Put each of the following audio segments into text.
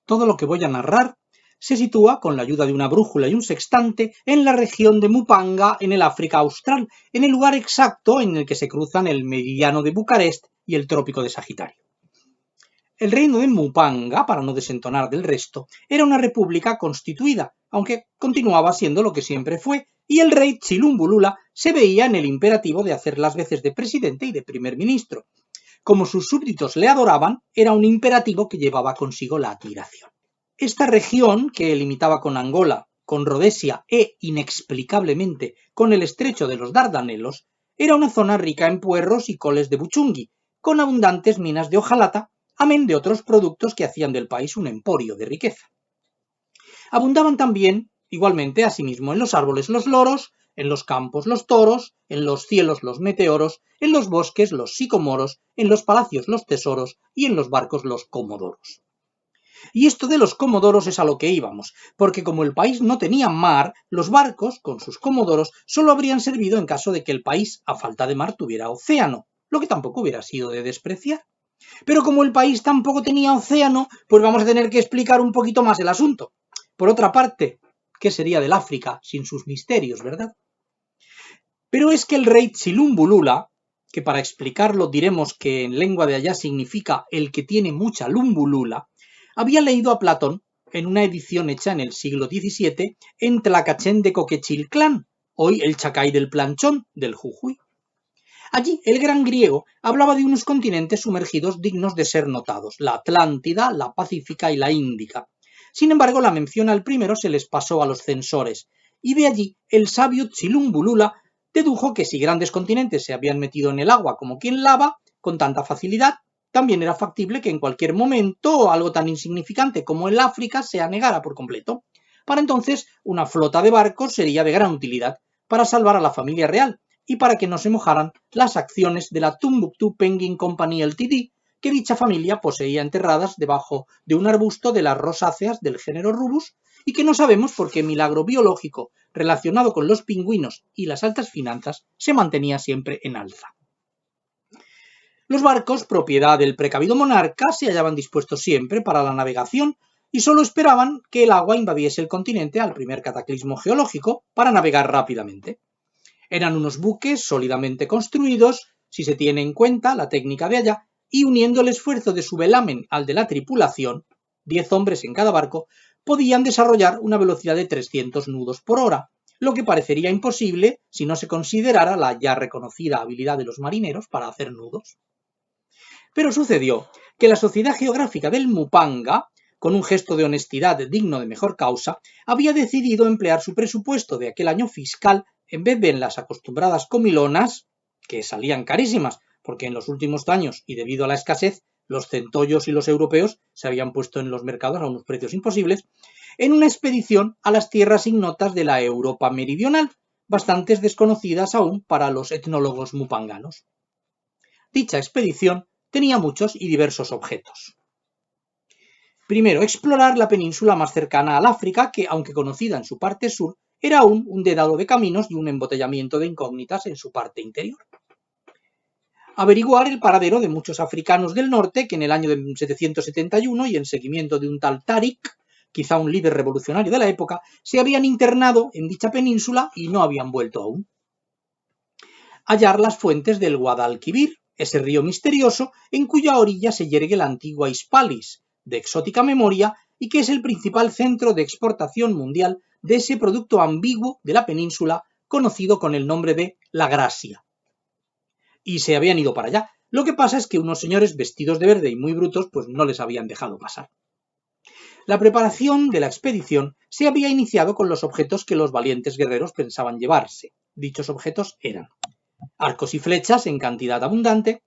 Todo lo que voy a narrar se sitúa, con la ayuda de una brújula y un sextante, en la región de Mupanga, en el África Austral, en el lugar exacto en el que se cruzan el meridiano de Bucarest y el trópico de Sagitario. El reino de Mupanga, para no desentonar del resto, era una república constituida, aunque continuaba siendo lo que siempre fue, y el rey Chilumbulula se veía en el imperativo de hacer las veces de presidente y de primer ministro. Como sus súbditos le adoraban, era un imperativo que llevaba consigo la admiración. Esta región, que limitaba con Angola, con Rodesia e, inexplicablemente, con el estrecho de los Dardanelos, era una zona rica en puerros y coles de buchungui, con abundantes minas de hojalata, amén de otros productos que hacían del país un emporio de riqueza. Abundaban también, igualmente, asimismo, en los árboles los loros, en los campos los toros, en los cielos los meteoros, en los bosques los sicomoros, en los palacios los tesoros y en los barcos los comodoros. Y esto de los comodoros es a lo que íbamos, porque como el país no tenía mar, los barcos, con sus comodoros, solo habrían servido en caso de que el país, a falta de mar, tuviera océano, lo que tampoco hubiera sido de despreciar. Pero como el país tampoco tenía océano, pues vamos a tener que explicar un poquito más el asunto. Por otra parte, ¿qué sería del África sin sus misterios, verdad? Pero es que el rey Chilumbulula, que para explicarlo diremos que en lengua de allá significa el que tiene mucha lumbulula, había leído a Platón en una edición hecha en el siglo XVII en Tlacachén de Coquechilclán, hoy el Chacay del Planchón, del Jujuy. Allí el gran griego hablaba de unos continentes sumergidos dignos de ser notados, la Atlántida, la Pacífica y la Índica. Sin embargo, la mención al primero se les pasó a los censores, y de allí el sabio Chilumbulula dedujo que si grandes continentes se habían metido en el agua como quien lava, con tanta facilidad, también era factible que en cualquier momento algo tan insignificante como el África se anegara por completo. Para entonces, una flota de barcos sería de gran utilidad para salvar a la familia real y para que no se mojaran las acciones de la Tumbuktu Penguin Company Ltd, que dicha familia poseía enterradas debajo de un arbusto de las rosáceas del género Rubus y que no sabemos por qué milagro biológico relacionado con los pingüinos y las altas finanzas se mantenía siempre en alza. Los barcos, propiedad del precavido monarca, se hallaban dispuestos siempre para la navegación y solo esperaban que el agua invadiese el continente al primer cataclismo geológico para navegar rápidamente. Eran unos buques sólidamente construidos, si se tiene en cuenta la técnica de allá, y uniendo el esfuerzo de su velamen al de la tripulación, 10 hombres en cada barco, podían desarrollar una velocidad de 300 nudos por hora, lo que parecería imposible si no se considerara la ya reconocida habilidad de los marineros para hacer nudos. Pero sucedió que la Sociedad Geográfica del Mupanga, con un gesto de honestidad digno de mejor causa, había decidido emplear su presupuesto de aquel año fiscal en vez de en las acostumbradas comilonas, que salían carísimas, porque en los últimos años, y debido a la escasez, los centollos y los europeos se habían puesto en los mercados a unos precios imposibles, en una expedición a las tierras ignotas de la Europa meridional, bastantes desconocidas aún para los etnólogos mupanganos. Dicha expedición tenía muchos y diversos objetos. Primero, explorar la península más cercana al África, que, aunque conocida en su parte sur, era aún un dedado de caminos y un embotellamiento de incógnitas en su parte interior. Averiguar el paradero de muchos africanos del norte que en el año de 1771 y en seguimiento de un tal Tariq, quizá un líder revolucionario de la época, se habían internado en dicha península y no habían vuelto aún. Hallar las fuentes del Guadalquivir, ese río misterioso en cuya orilla se yergue la antigua Hispalis, de exótica memoria, y que es el principal centro de exportación mundial de ese producto ambiguo de la península conocido con el nombre de La Gracia. Y se habían ido para allá. Lo que pasa es que unos señores vestidos de verde y muy brutos pues no les habían dejado pasar. La preparación de la expedición se había iniciado con los objetos que los valientes guerreros pensaban llevarse. Dichos objetos eran arcos y flechas en cantidad abundante,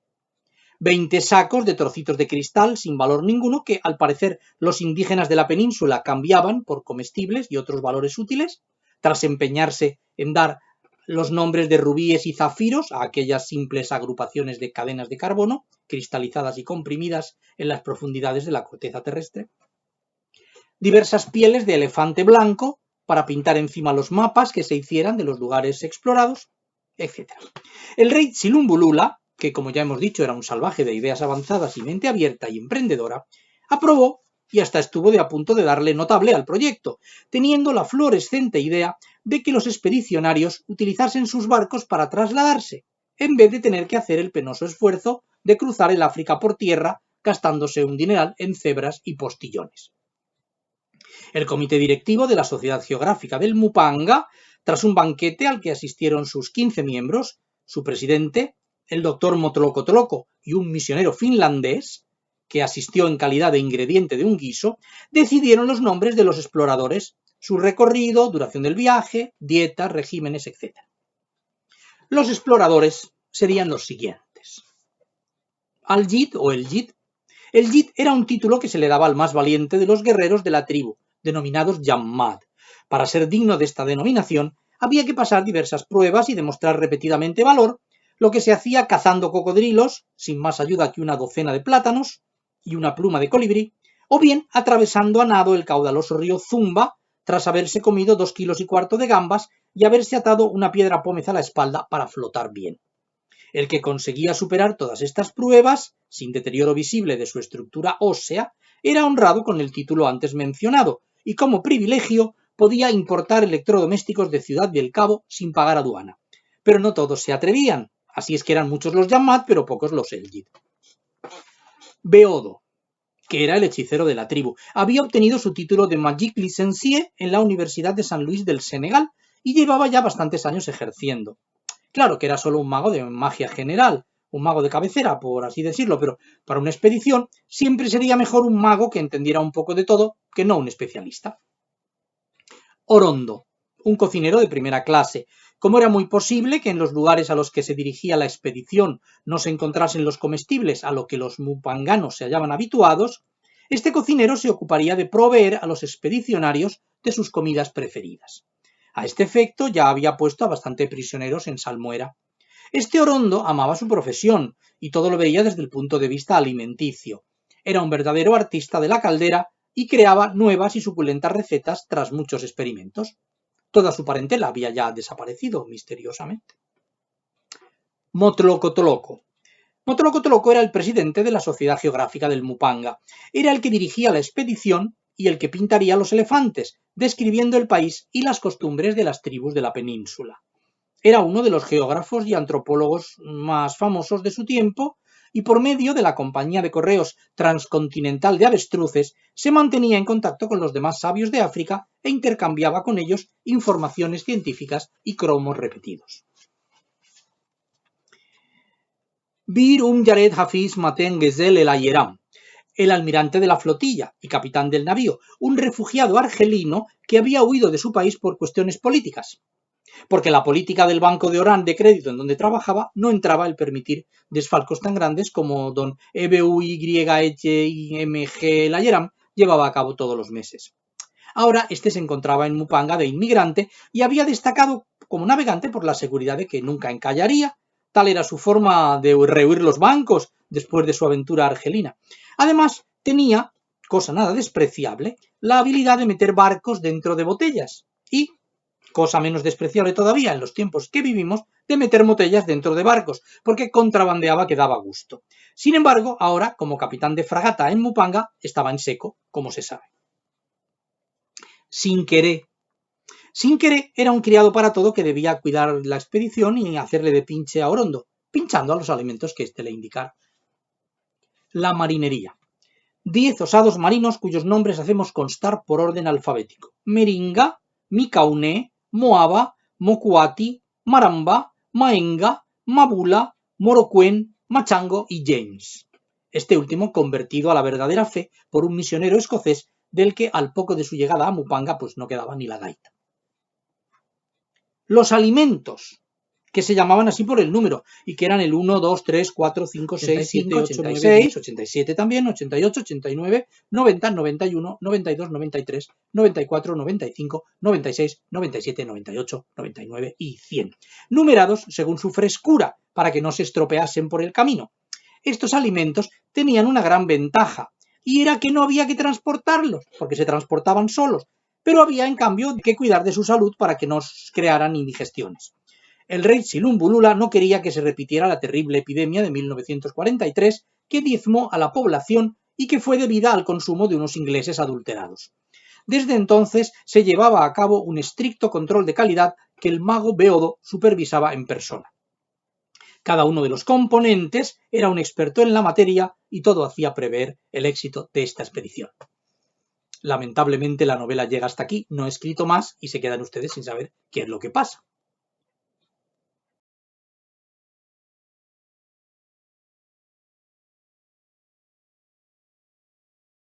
20 sacos de trocitos de cristal sin valor ninguno que al parecer los indígenas de la península cambiaban por comestibles y otros valores útiles, tras empeñarse en dar los nombres de rubíes y zafiros a aquellas simples agrupaciones de cadenas de carbono cristalizadas y comprimidas en las profundidades de la corteza terrestre. Diversas pieles de elefante blanco para pintar encima los mapas que se hicieran de los lugares explorados, etc. El rey Chilumbulula, que como ya hemos dicho era un salvaje de ideas avanzadas y mente abierta y emprendedora, aprobó y hasta estuvo de a punto de darle notable al proyecto, teniendo la fluorescente idea de que los expedicionarios utilizasen sus barcos para trasladarse, en vez de tener que hacer el penoso esfuerzo de cruzar el África por tierra, gastándose un dineral en cebras y postillones. El comité directivo de la Sociedad Geográfica del Mupanga, tras un banquete al que asistieron sus 15 miembros, su presidente, el doctor Motlocotloco y un misionero finlandés, que asistió en calidad de ingrediente de un guiso, decidieron los nombres de los exploradores, su recorrido, duración del viaje, dietas, regímenes, etc. Los exploradores serían los siguientes. Al-Yid o el Yid. El Yid era un título que se le daba al más valiente de los guerreros de la tribu, denominados Yammad. Para ser digno de esta denominación, había que pasar diversas pruebas y demostrar repetidamente valor, lo que se hacía cazando cocodrilos, sin más ayuda que una docena de plátanos y una pluma de colibrí, o bien atravesando a nado el caudaloso río Zumba, tras haberse comido 2,25 kilos de gambas y haberse atado una piedra pómez a la espalda para flotar bien. El que conseguía superar todas estas pruebas, sin deterioro visible de su estructura ósea, era honrado con el título antes mencionado, y como privilegio podía importar electrodomésticos de Ciudad del Cabo sin pagar aduana. Pero no todos se atrevían, así es que eran muchos los Yammad, pero pocos los El-Yid. Beodo, que era el hechicero de la tribu, había obtenido su título de Magic Licencié en la Universidad de San Luis del Senegal y llevaba ya bastantes años ejerciendo. Claro que era solo un mago de magia general, un mago de cabecera, por así decirlo, pero para una expedición siempre sería mejor un mago que entendiera un poco de todo que no un especialista. Orondo, un cocinero de primera clase. Como era muy posible que en los lugares a los que se dirigía la expedición no se encontrasen los comestibles a lo que los mupanganos se hallaban habituados, este cocinero se ocuparía de proveer a los expedicionarios de sus comidas preferidas. A este efecto ya había puesto a bastante prisioneros en salmuera. Este Orondo amaba su profesión y todo lo veía desde el punto de vista alimenticio. Era un verdadero artista de la caldera y creaba nuevas y suculentas recetas tras muchos experimentos. Toda su parentela había ya desaparecido misteriosamente. Motlocotloco. Motlocotloco era el presidente de la Sociedad Geográfica del Mupanga. Era el que dirigía la expedición y el que pintaría los elefantes, describiendo el país y las costumbres de las tribus de la península. Era uno de los geógrafos y antropólogos más famosos de su tiempo y por medio de la compañía de correos transcontinental de avestruces se mantenía en contacto con los demás sabios de África e intercambiaba con ellos informaciones científicas y cromos repetidos. Bir Jared Hafiz Maten Gezel El Ayeram, el almirante de la flotilla y capitán del navío, un refugiado argelino que había huido de su país por cuestiones políticas, porque la política del Banco de Orán de crédito en donde trabajaba no entraba el permitir desfalcos tan grandes como don EBUYHIMG Layeram llevaba a cabo todos los meses. Ahora este se encontraba en Mupanga de inmigrante y había destacado como navegante por la seguridad de que nunca encallaría. Tal era su forma de rehuir los bancos después de su aventura argelina. Además, tenía, cosa nada despreciable, la habilidad de meter barcos dentro de botellas y, cosa menos despreciable todavía en los tiempos que vivimos, de meter botellas dentro de barcos, porque contrabandeaba que daba gusto. Sin embargo, ahora, como capitán de fragata en Mupanga, estaba en seco, como se sabe. Sinqueré. Sinqueré era un criado para todo que debía cuidar la expedición y hacerle de pinche a Orondo, pinchando a los alimentos que éste le indicara. La marinería. 10 osados marinos cuyos nombres hacemos constar por orden alfabético. Meringa, Micauné, Moaba, Mokuati, Maramba, Maenga, Mabula, Morocuen, Machango y James. Este último convertido a la verdadera fe por un misionero escocés del que al poco de su llegada a Mupanga pues no quedaba ni la gaita. Los alimentos, que se llamaban así por el número, y que eran el 1, 2, 3, 4, 5, 6, 7, 8, 86, 87 también, 88, 89, 90, 91, 92, 93, 94, 95, 96, 97, 98, 99 y 100, numerados según su frescura, para que no se estropeasen por el camino. Estos alimentos tenían una gran ventaja, y era que no había que transportarlos, porque se transportaban solos, pero había en cambio que cuidar de su salud para que no crearan indigestiones. El rey Silumbulula no quería que se repitiera la terrible epidemia de 1943 que diezmó a la población y que fue debida al consumo de unos ingleses adulterados. Desde entonces se llevaba a cabo un estricto control de calidad que el mago Beodo supervisaba en persona. Cada uno de los componentes era un experto en la materia y todo hacía prever el éxito de esta expedición. Lamentablemente la novela llega hasta aquí, no he escrito más y se quedan ustedes sin saber qué es lo que pasa.